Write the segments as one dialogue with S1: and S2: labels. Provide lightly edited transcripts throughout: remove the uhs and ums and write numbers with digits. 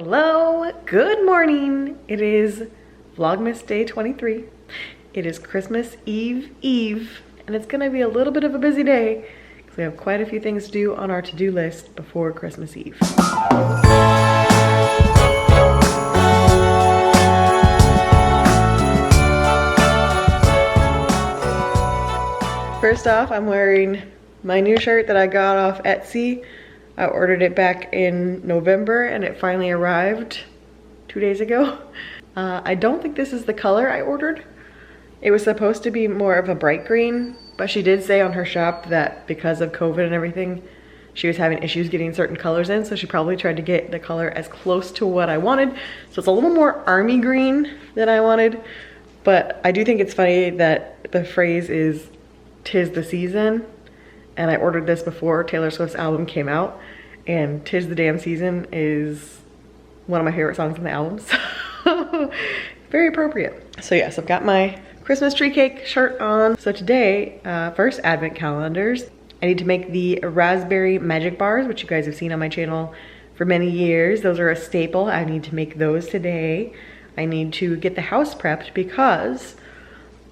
S1: Hello, good morning. It is Vlogmas day 23. It is Christmas Eve, and it's gonna be a little bit of a busy day because we have quite a few things to do on our to-do list before Christmas Eve. First off, I'm wearing my new shirt that I got off Etsy. I ordered it back in November and it finally arrived 2 days ago. I don't think this is the color I ordered. It was supposed to be more of a bright green, but she did say on her shop that because of COVID and everything, she was having issues getting certain colors in, so she probably tried to get the color as close to what I wanted. So it's a little more army green than I wanted, but I do think it's funny that the phrase is "'Tis the season," and I ordered this before Taylor Swift's album came out, and "'Tis the damn season" is one of my favorite songs on the album, so very appropriate. So yes, I've got my Christmas tree cake shirt on. So today, first advent calendars. I need to make the raspberry magic bars, which you guys have seen on my channel for many years. Those are a staple. I need to make those today. I need to get the house prepped because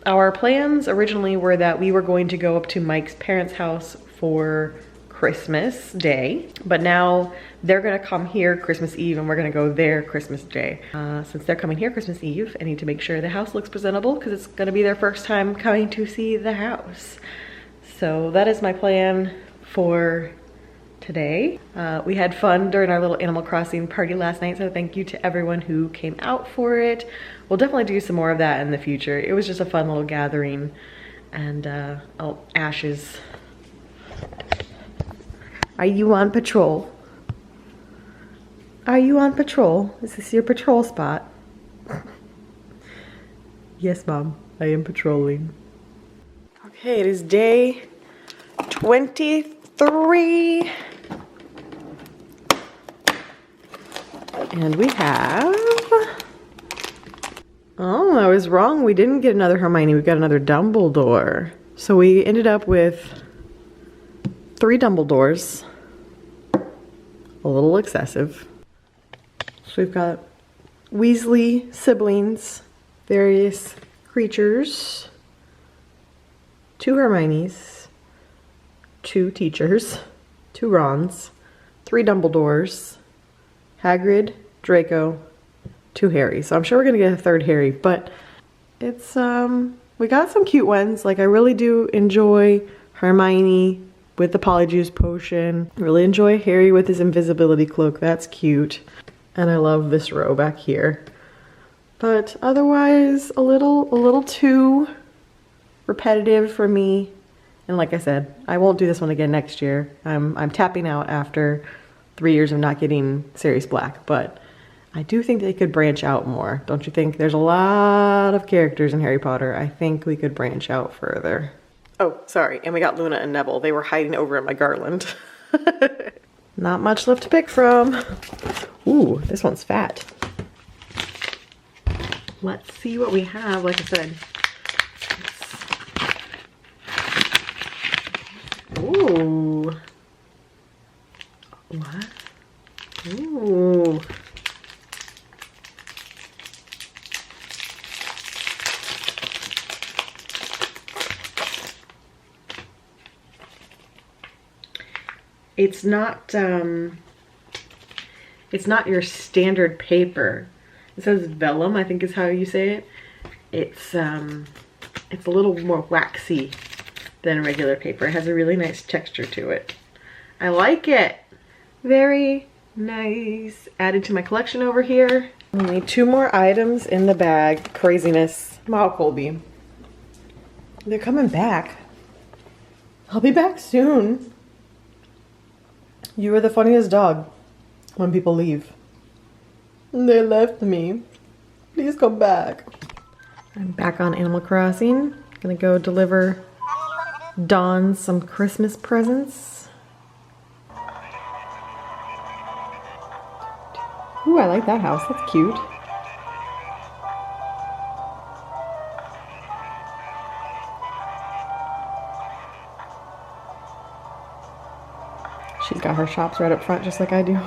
S1: our plans originally were that we were going to go up to Mike's parents' house for Christmas Day, but now they're gonna come here Christmas Eve and we're gonna go there Christmas Day. Since they're coming here Christmas Eve, I need to make sure the house looks presentable because it's gonna be their first time coming to see the house. So that is my plan for today. We had fun during our little Animal Crossing party last night, so thank you to everyone who came out for it. We'll definitely do some more of that in the future. It was just a fun little gathering. And Ashes. Are you on patrol? Are you on patrol? Is this your patrol spot? Yes, Mom, I am patrolling. Okay, it is day 23. And we have... Oh, I was wrong. We didn't get another Hermione. We got another Dumbledore. So we ended up with 3 Dumbledores. A little excessive. So we've got Weasley siblings, various creatures, 2 Hermiones, 2 teachers, 2 Rons, 3 Dumbledores, Hagrid, Draco, 2 Harry. So I'm sure we're gonna get a 3rd Harry, but it's we got some cute ones. Like, I really do enjoy Hermione with the Polyjuice potion. I really enjoy Harry with his invisibility cloak. That's cute. And I love this row back here. But otherwise, a little too repetitive for me. And like I said, I won't do this one again next year. I'm tapping out after 3 years of not getting Sirius Black, but I do think they could branch out more. Don't you think? There's a lot of characters in Harry Potter. I think we could branch out further. Oh, sorry, and we got Luna and Neville. They were hiding over in my garland. Not much left to pick from. Ooh, this one's fat. Let's see what we have, like I said. Ooh. What? Ooh. It's not your standard paper. It says vellum, I think is how you say it. It's a little more waxy than regular paper. It has a really nice texture to it. I like it. Very nice. Added to my collection over here. Only 2 more items in the bag. Craziness. Wow, Colby. They're coming back. I'll be back soon. You are the funniest dog when people leave. They left me. Please come back. I'm back on Animal Crossing. Gonna go deliver Dawn some Christmas presents. Ooh, I like that house. That's cute. She's got her shops right up front just like I do.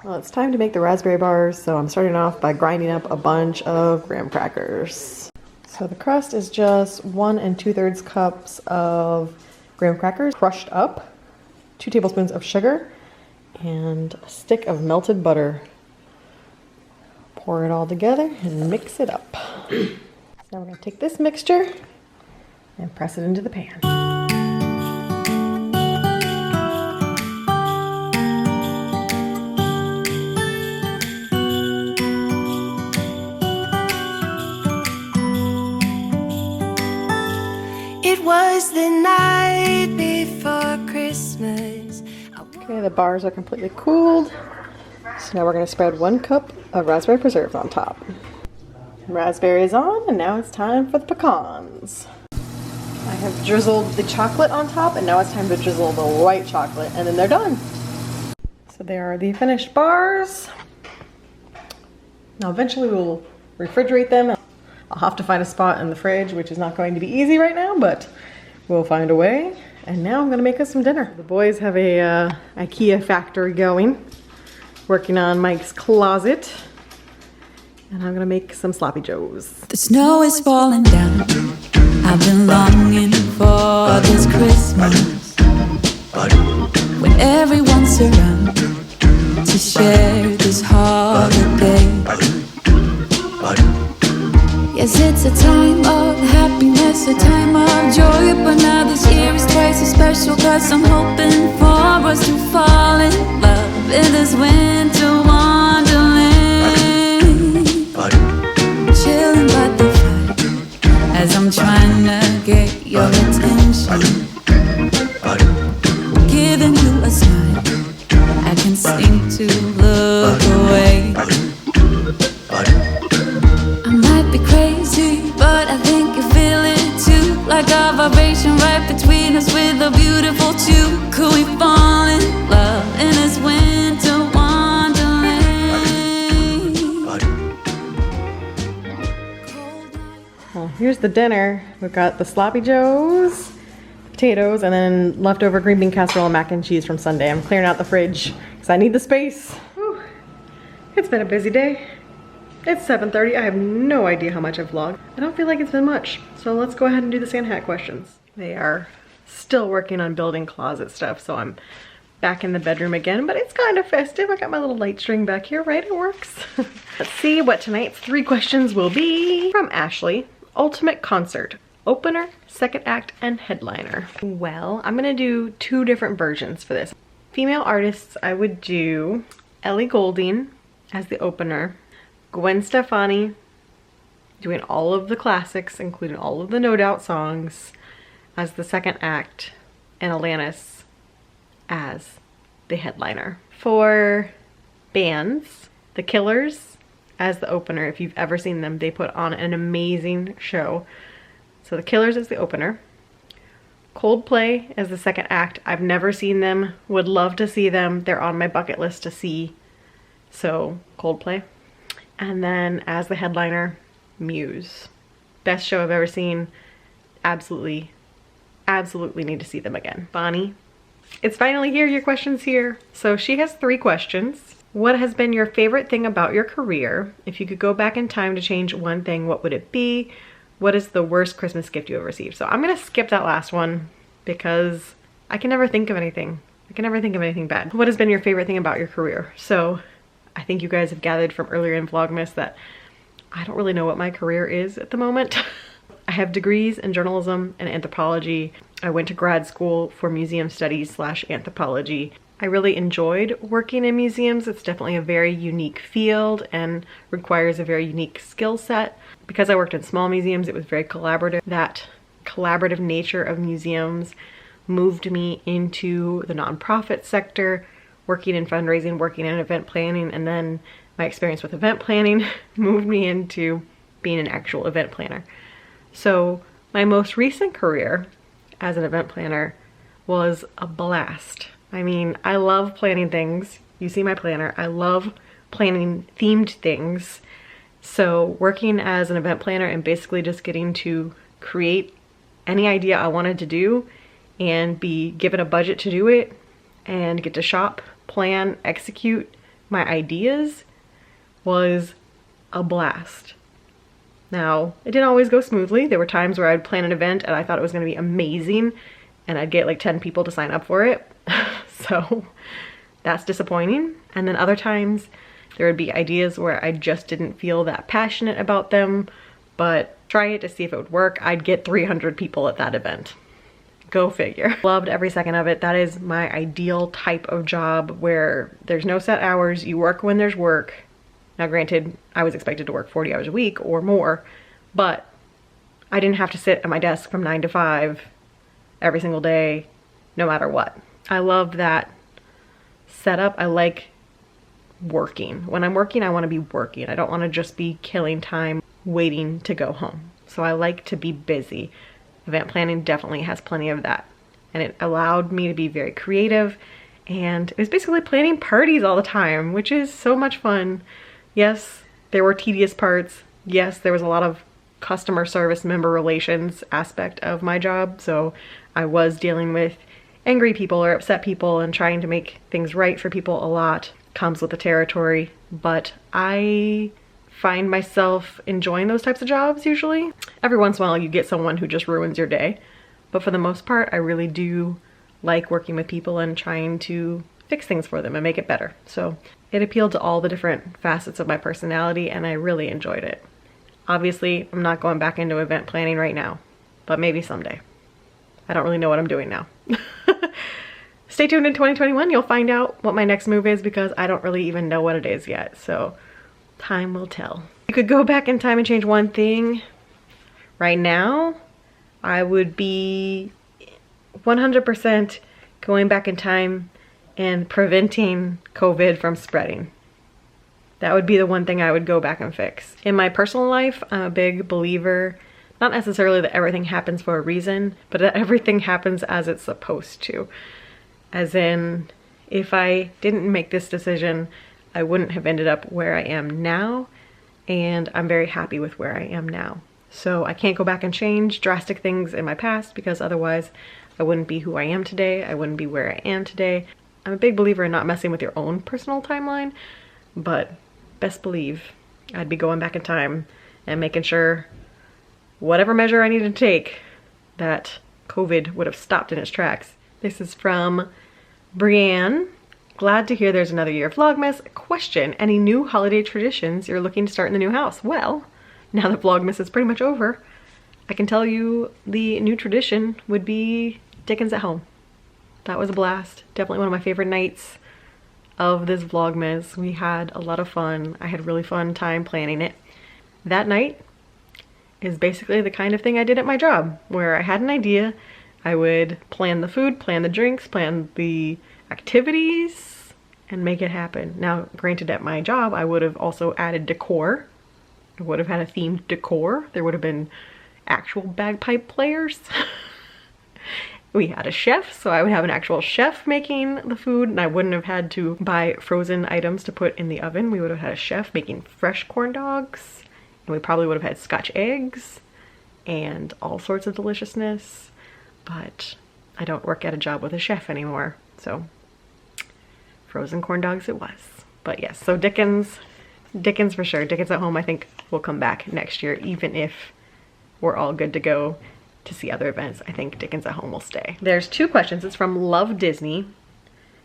S1: Well, it's time to make the raspberry bars, so I'm starting off by grinding up a bunch of graham crackers. So the crust is just 1 2/3 cups of graham crackers crushed up, 2 tablespoons of sugar, and a stick of melted butter. Pour it all together and mix it up. So now we're going to take this mixture and press it into the pan.
S2: It was the night before Christmas.
S1: Okay, the bars are completely cooled. So now we're going to spread 1 cup of raspberry preserves on top. Raspberry is on, and now it's time for the pecans. I have drizzled the chocolate on top, and now it's time to drizzle the white chocolate, and then they're done. So there are the finished bars. Now eventually we'll refrigerate them. I'll have to find a spot in the fridge, which is not going to be easy right now, but we'll find a way. And now I'm gonna make us some dinner. The boys have a IKEA factory going, working on Mike's closet. And I'm gonna make some sloppy joes.
S2: The snow is falling down. I've been longing for this Christmas, when everyone's around to share this holiday. Yes, it's a time of happiness, a time of joy, but now this year is twice as special, 'cause I'm hoping for us to fall in love in this winter wonderland. Chilling by the fire as I'm trying to get your attention, giving you a smile, I can seem to look away. I might be crazy, but I think you feel it too, like a vibration right between us with a beautiful two. Could we fall in love in this winter wonderland?
S1: Well, here's the dinner. We've got the sloppy joes, potatoes, and then leftover green bean casserole and mac and cheese from Sunday. I'm clearing out the fridge because I need the space. Whew. It's been a busy day. It's 7:30. I have no idea how much I've vlogged. I don't feel like it's been much. So let's go ahead and do the Santa hat questions. They are still working on building closet stuff, so I'm back in the bedroom again, but it's kind of festive. I got my little light string back here, right? It works. Let's see what tonight's 3 questions will be. From Ashley, ultimate concert, opener, second act, and headliner. Well, I'm gonna do 2 different versions for this. Female artists, I would do Ellie Goulding as the opener, Gwen Stefani doing all of the classics, including all of the No Doubt songs, as the second act, and Alanis as the headliner. For bands, The Killers as the opener. If you've ever seen them, they put on an amazing show. So The Killers is the opener. Coldplay as the second act. I've never seen them, would love to see them. They're on my bucket list to see. So Coldplay. And then as the headliner, Muse. Best show I've ever seen. Absolutely, absolutely need to see them again. Bonnie, it's finally here, your question's here. So she has 3 questions. What has been your favorite thing about your career? If you could go back in time to change one thing, what would it be? What is the worst Christmas gift you ever received? So I'm gonna skip that last one because I can never think of anything. I can never think of anything bad. What has been your favorite thing about your career? So I think you guys have gathered from earlier in Vlogmas that I don't really know what my career is at the moment. I have degrees in journalism and anthropology. I went to grad school for museum studies / anthropology. I really enjoyed working in museums. It's definitely a very unique field and requires a very unique skill set. Because I worked in small museums, it was very collaborative. That collaborative nature of museums moved me into the nonprofit sector, working in fundraising, working in event planning, and then my experience with event planning moved me into being an actual event planner. So my most recent career as an event planner was a blast. I mean, I love planning things. You see my planner. I love planning themed things. So working as an event planner and basically just getting to create any idea I wanted to do and be given a budget to do it and get to shop, plan, execute, my ideas was a blast. Now, it didn't always go smoothly. There were times where I'd plan an event and I thought it was going to be amazing and I'd get like 10 people to sign up for it. So that's disappointing. And then other times there would be ideas where I just didn't feel that passionate about them, but try it to see if it would work. I'd get 300 people at that event. Go figure. Loved every second of it. That is my ideal type of job where there's no set hours. You work when there's work. Now granted, I was expected to work 40 hours a week or more, but I didn't have to sit at my desk from 9 to 5 every single day, no matter what. I love that setup. I like working. When I'm working, I want to be working. I don't want to just be killing time waiting to go home. So I like to be busy. Event planning definitely has plenty of that. And it allowed me to be very creative, and it was basically planning parties all the time, which is so much fun. Yes, there were tedious parts. Yes, there was a lot of customer service, member relations aspect of my job. So I was dealing with angry people or upset people and trying to make things right for people a lot. Comes with the territory, but I find myself enjoying those types of jobs usually. Every once in a while you get someone who just ruins your day, but for the most part I really do like working with people and trying to fix things for them and make it better. So it appealed to all the different facets of my personality and I really enjoyed it. Obviously, I'm not going back into event planning right now, but maybe someday. I don't really know what I'm doing now. Stay tuned in 2021, you'll find out what my next move is because I don't really even know what it is yet, so time will tell. You could go back in time and change one thing. Right now, I would be 100% going back in time and preventing COVID from spreading. That would be the one thing I would go back and fix. In my personal life, I'm a big believer, not necessarily that everything happens for a reason, but that everything happens as it's supposed to. As in, if I didn't make this decision, I wouldn't have ended up where I am now, and I'm very happy with where I am now. So I can't go back and change drastic things in my past because otherwise I wouldn't be who I am today. I wouldn't be where I am today. I'm a big believer in not messing with your own personal timeline, but best believe I'd be going back in time and making sure whatever measure I needed to take that COVID would have stopped in its tracks. This is from Brianne. Glad to hear there's another year of Vlogmas. Question, any new holiday traditions you're looking to start in the new house? Well, now that Vlogmas is pretty much over, I can tell you the new tradition would be Dickens at home. That was a blast. Definitely one of my favorite nights of this Vlogmas. We had a lot of fun. I had a really fun time planning it. That night is basically the kind of thing I did at my job, where I had an idea, I would plan the food, plan the drinks, plan the activities, and make it happen. Now, granted, at my job, I would have also added decor. I would have had a themed decor. There would have been actual bagpipe players. We had a chef, so I would have an actual chef making the food, and I wouldn't have had to buy frozen items to put in the oven. We would have had a chef making fresh corn dogs, and we probably would have had Scotch eggs and all sorts of deliciousness. But I don't work at a job with a chef anymore, so frozen corn dogs it was. But yes, so Dickens for sure. Dickens at home I think will come back next year, even if we're all good to go to see other events. I think Dickens at home will stay. There's two questions. It's from Love Disney.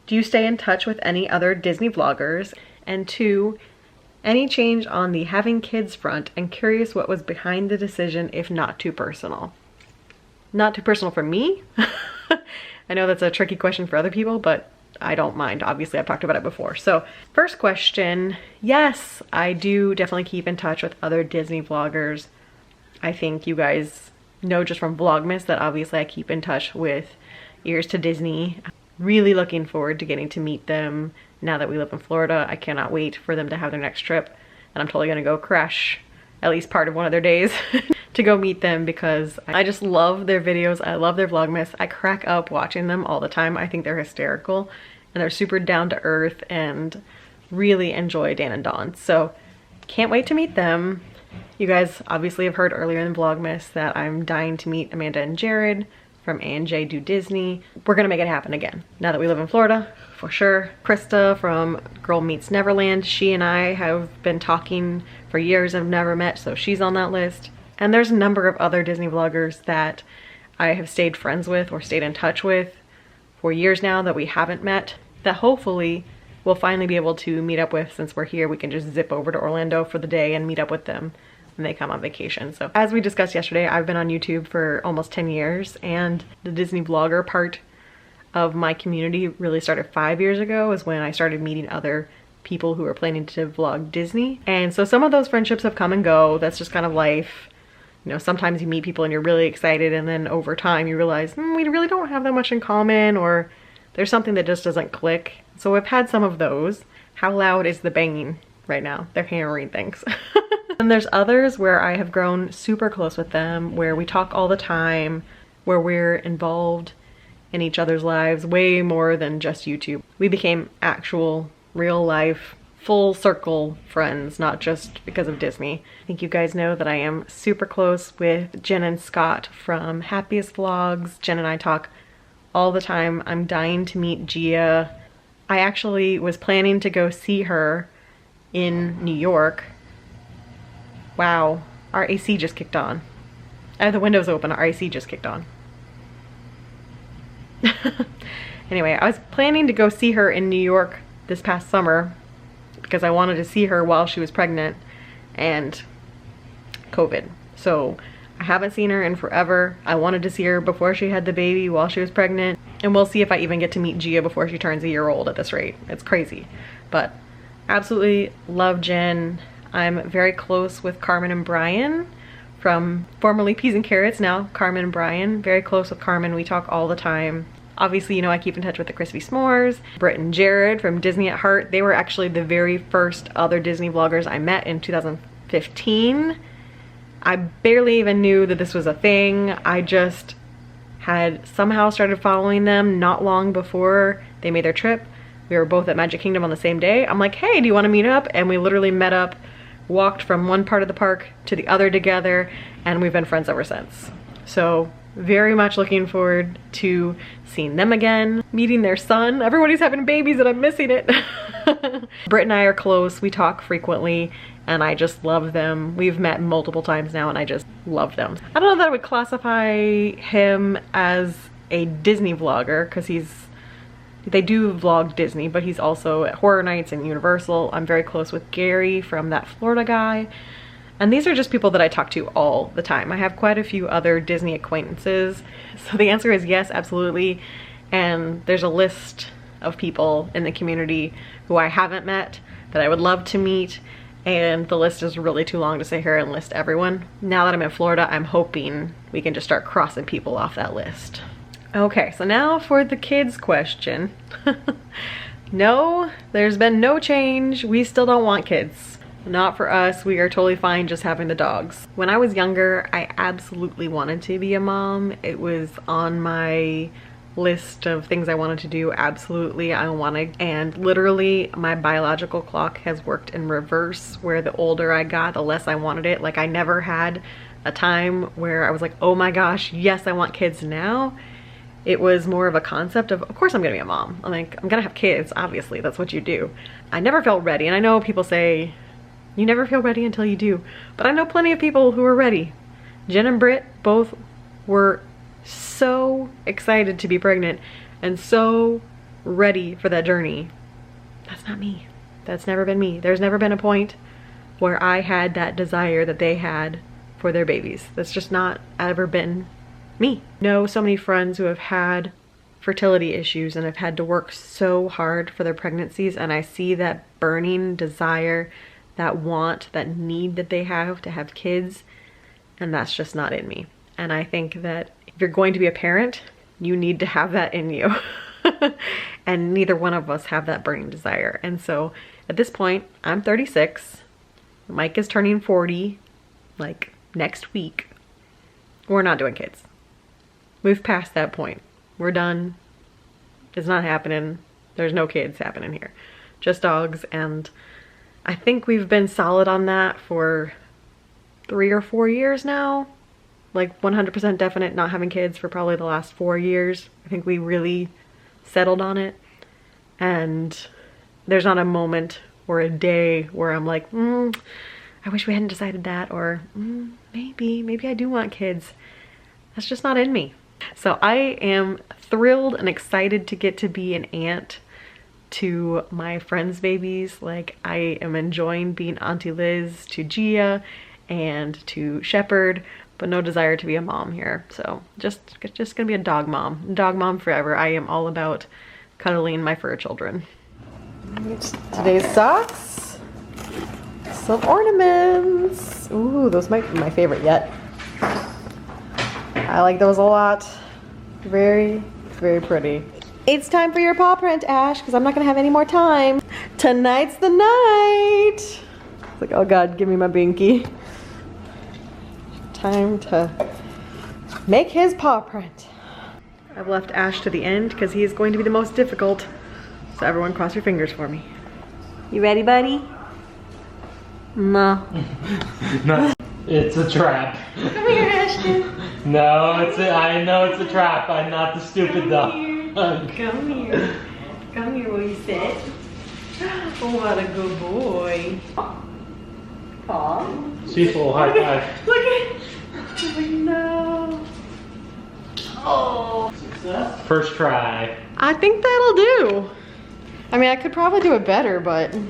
S1: Do you stay in touch with any other Disney vloggers? And two, any change on the having kids front? I'm curious what was behind the decision, if not too personal. Not too personal for me. I know that's a tricky question for other people, but I don't mind. Obviously, I've talked about it before. So first question, yes, I do definitely keep in touch with other Disney vloggers. I think you guys know just from Vlogmas that obviously I keep in touch with Ears to Disney. Really looking forward to getting to meet them now that we live in Florida. I cannot wait for them to have their next trip, and I'm totally gonna go crash at least part of one of their days to go meet them because I just love their videos. I love their Vlogmas. I crack up watching them all the time. I think they're hysterical and they're super down to earth and really enjoy Dan and Dawn. So can't wait to meet them. You guys obviously have heard earlier in Vlogmas that I'm dying to meet Amanda and Jared from A&J Do Disney. We're gonna make it happen again now that we live in Florida, for sure. Krista from Girl Meets Neverland, she and I have been talking for years and have never met, so she's on that list. And there's a number of other Disney vloggers that I have stayed friends with or stayed in touch with for years now that we haven't met, that hopefully we'll finally be able to meet up with. Since we're here, we can just zip over to Orlando for the day and meet up with them when they come on vacation. So as we discussed yesterday, I've been on YouTube for almost 10 years, and the Disney vlogger part of my community really started 5 years ago, is when I started meeting other people who were planning to vlog Disney. And so some of those friendships have come and go. That's just kind of life. You know, sometimes you meet people and you're really excited, and then over time you realize, we really don't have that much in common, or there's something that just doesn't click. So I've had some of those. How loud is the banging right now? They're hammering things. And there's others where I have grown super close with them, where we talk all the time, where we're involved in each other's lives way more than just YouTube. We became actual, real life, full circle friends, not just because of Disney. I think you guys know that I am super close with Jen and Scott from Happiest Vlogs. Jen and I talk all the time. I'm dying to meet Gia. I actually was planning to go see her in New York. Wow, our AC just kicked on. I have the windows open, our AC just kicked on. Anyway, I was planning to go see her in New York this past summer because I wanted to see her while she was pregnant and COVID. So I haven't seen her in forever. I wanted to see her before she had the baby, while she was pregnant. And we'll see if I even get to meet Gia before she turns a year old at this rate. It's crazy. But absolutely love Jen. I'm very close with Carmen and Brian from formerly Peas and Carrots, now Carmen and Brian. Very close with Carmen. We talk all the time. Obviously, you know, I keep in touch with the Crispy S'mores. Britt and Jared from Disney at Heart. They were actually the very first other Disney vloggers I met in 2015. I barely even knew that this was a thing. I just had somehow started following them not long before they made their trip. We were both at Magic Kingdom on the same day. I'm like, hey, do you want to meet up? And we literally met up, walked from one part of the park to the other together, and we've been friends ever since. So very much looking forward to seeing them again, meeting their son. Everybody's having babies and I'm missing it. Britt and I are close. We talk frequently and I just love them. We've met multiple times now and I just love them. I don't know that I would classify him as a Disney vlogger, because they do vlog Disney, but he's also at Horror Nights and Universal. I'm very close with Gary from That Florida Guy. And these are just people that I talk to all the time. I have quite a few other Disney acquaintances. So the answer is yes, absolutely. And there's a list of people in the community who I haven't met that I would love to meet. And the list is really too long to sit here and list everyone. Now that I'm in Florida, I'm hoping we can just start crossing people off that list. Okay, so now for the kids question. No, there's been no change. We still don't want kids. Not for us. We are totally fine just having the dogs. When I was younger, I absolutely wanted to be a mom. It was on my list of things I wanted to do. Absolutely, I wanted. And literally, my biological clock has worked in reverse, where the older I got, the less I wanted it. Like, I never had a time where I was like, oh my gosh, yes, I want kids now. It was more of a concept of course I'm gonna be a mom. I'm like, I'm gonna have kids, obviously, that's what you do. I never felt ready, and I know people say, you never feel ready until you do. But I know plenty of people who are ready. Jen and Britt both were so excited to be pregnant and so ready for that journey. That's not me. That's never been me. There's never been a point where I had that desire that they had for their babies. That's just not ever been me. I know so many friends who have had fertility issues and have had to work so hard for their pregnancies, and I see that burning desire, that want, that need that they have to have kids, and that's just not in me. And I think that if you're going to be a parent, you need to have that in you. And neither one of us have that burning desire. And so at this point, I'm 36. Mike is turning 40 like next week. We're not doing kids. We've passed that point. We're done. It's not happening. There's no kids happening here. Just dogs. And I think we've been solid on that for 3 or 4 years now. like 100% definite not having kids for probably the last 4 years. I think we really settled on it. And there's not a moment or a day where I'm like, I wish we hadn't decided that, or maybe I do want kids. That's just not in me. So I am thrilled and excited to get to be an aunt to my friends' babies. Like, I am enjoying being Auntie Liz to Gia and to Shepherd, but no desire to be a mom here. So just gonna be a dog mom forever. I am all about cuddling my fur children. Today's socks, some ornaments. Ooh, those might be my favorite yet. I like those a lot. Very, very pretty. It's time for your paw print, Ash, because I'm not gonna have any more time. Tonight's the night. It's like, oh God, give me my binky. Time to make his paw print. I've left Ash to the end because he is going to be the most difficult. So everyone cross your fingers for me. You ready, buddy? No.
S3: No, it's a trap.
S1: Come here, Ashton.
S3: No, I know it's a trap. I'm not the stupid dog.
S1: Come here. Come here, will you sit? Oh, what a good boy. Aw.
S3: Cecil, high five.
S1: Look at oh, no. Oh.
S3: Success. First try.
S1: I think that'll do. I mean, I could probably do it better, but all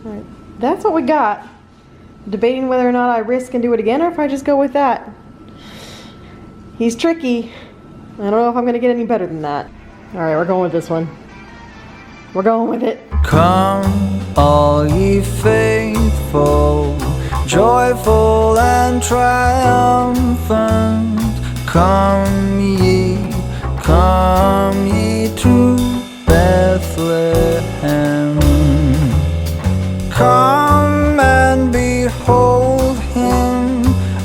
S1: right. That's what we got. Debating whether or not I risk and do it again, or if I just go with that. He's tricky. I don't know if I'm gonna get any better than that. All right, we're going with this one. We're going with it.
S4: Come, all ye faithful, joyful and triumphant. Come ye to Bethlehem. Come and behold him,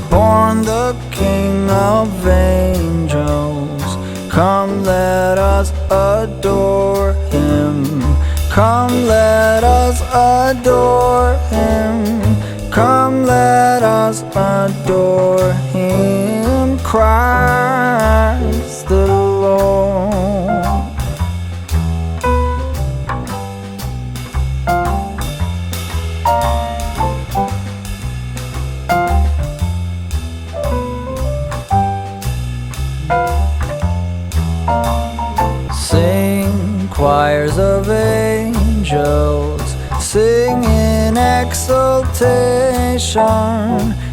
S4: born the King of angels. Come, let us adore him. Come, let us adore him. Come, let us adore him, Christ the Lord. Sing, choirs of angels, sing in exultation.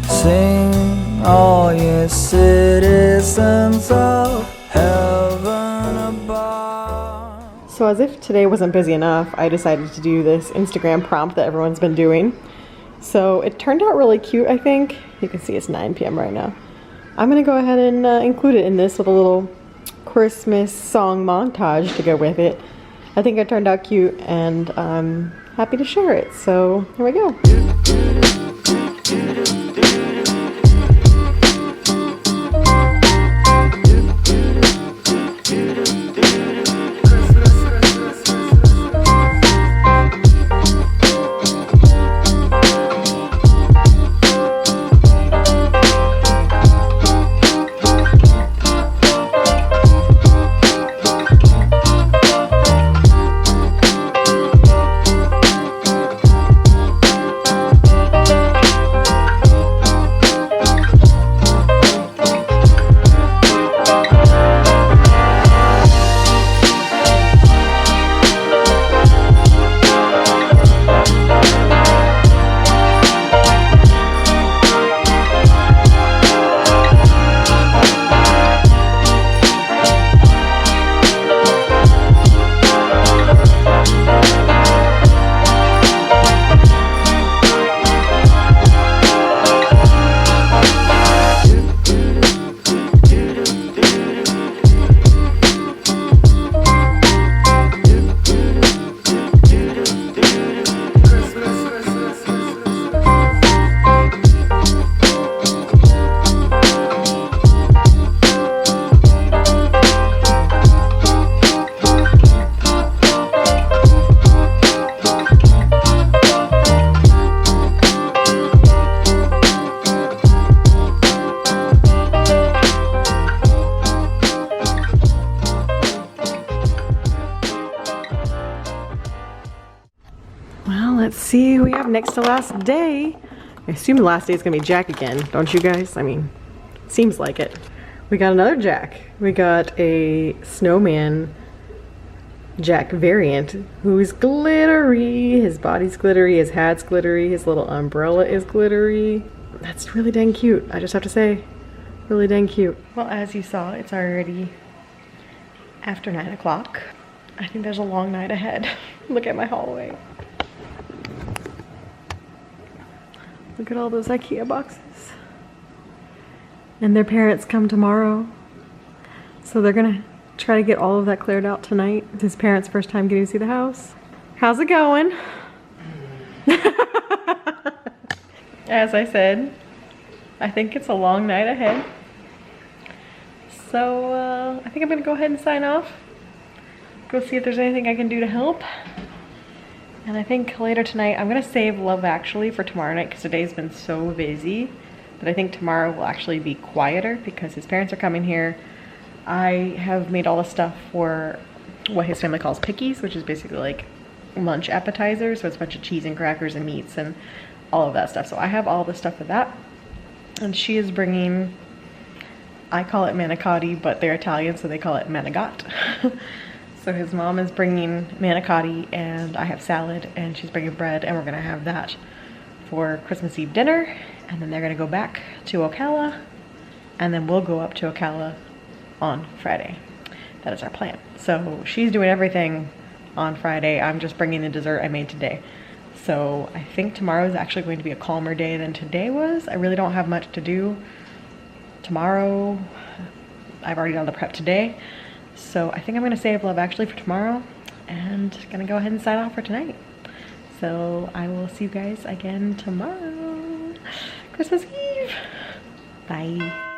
S4: Sing, all ye citizens of heaven above.
S1: So as if today wasn't busy enough, I decided to do this Instagram prompt that everyone's been doing. So it turned out really cute, I think. You can see it's 9 p.m. right now. I'm gonna go ahead and include it in this with a little Christmas song montage to go with it. I think it turned out cute and I'm happy to share it. So here we go. Well, let's see who we have next to last day. I assume the last day is gonna be Jack again, don't you guys? I mean, seems like it. We got another Jack. We got a snowman Jack variant who's glittery. His body's glittery, his hat's glittery, his little umbrella is glittery. That's really dang cute, I just have to say. Really dang cute. Well, as you saw, it's already after 9 o'clock. I think there's a long night ahead. Look at my hallway. Look at all those IKEA boxes. And their parents come tomorrow. So they're gonna try to get all of that cleared out tonight. It's his parents' first time getting to see the house. How's it going? As I said, I think it's a long night ahead. So I think I'm gonna go ahead and sign off. Go see if there's anything I can do to help. And I think later tonight, I'm gonna save Love Actually for tomorrow night because today's been so busy. But I think tomorrow will actually be quieter because his parents are coming here. I have made all the stuff for what his family calls pickies, which is basically like lunch appetizers. So it's a bunch of cheese and crackers and meats and all of that stuff. So I have all the stuff for that. And she is bringing, I call it manicotti, but they're Italian, so they call it manigot. So his mom is bringing manicotti and I have salad and she's bringing bread and we're gonna have that for Christmas Eve dinner. And then they're gonna go back to Ocala and then we'll go up to Ocala on Friday. That is our plan. So she's doing everything on Friday. I'm just bringing the dessert I made today. So I think tomorrow is actually going to be a calmer day than today was. I really don't have much to do tomorrow. I've already done the prep today. So I think I'm gonna save Love Actually for tomorrow and gonna go ahead and sign off for tonight. So I will see you guys again tomorrow. Christmas Eve. Bye.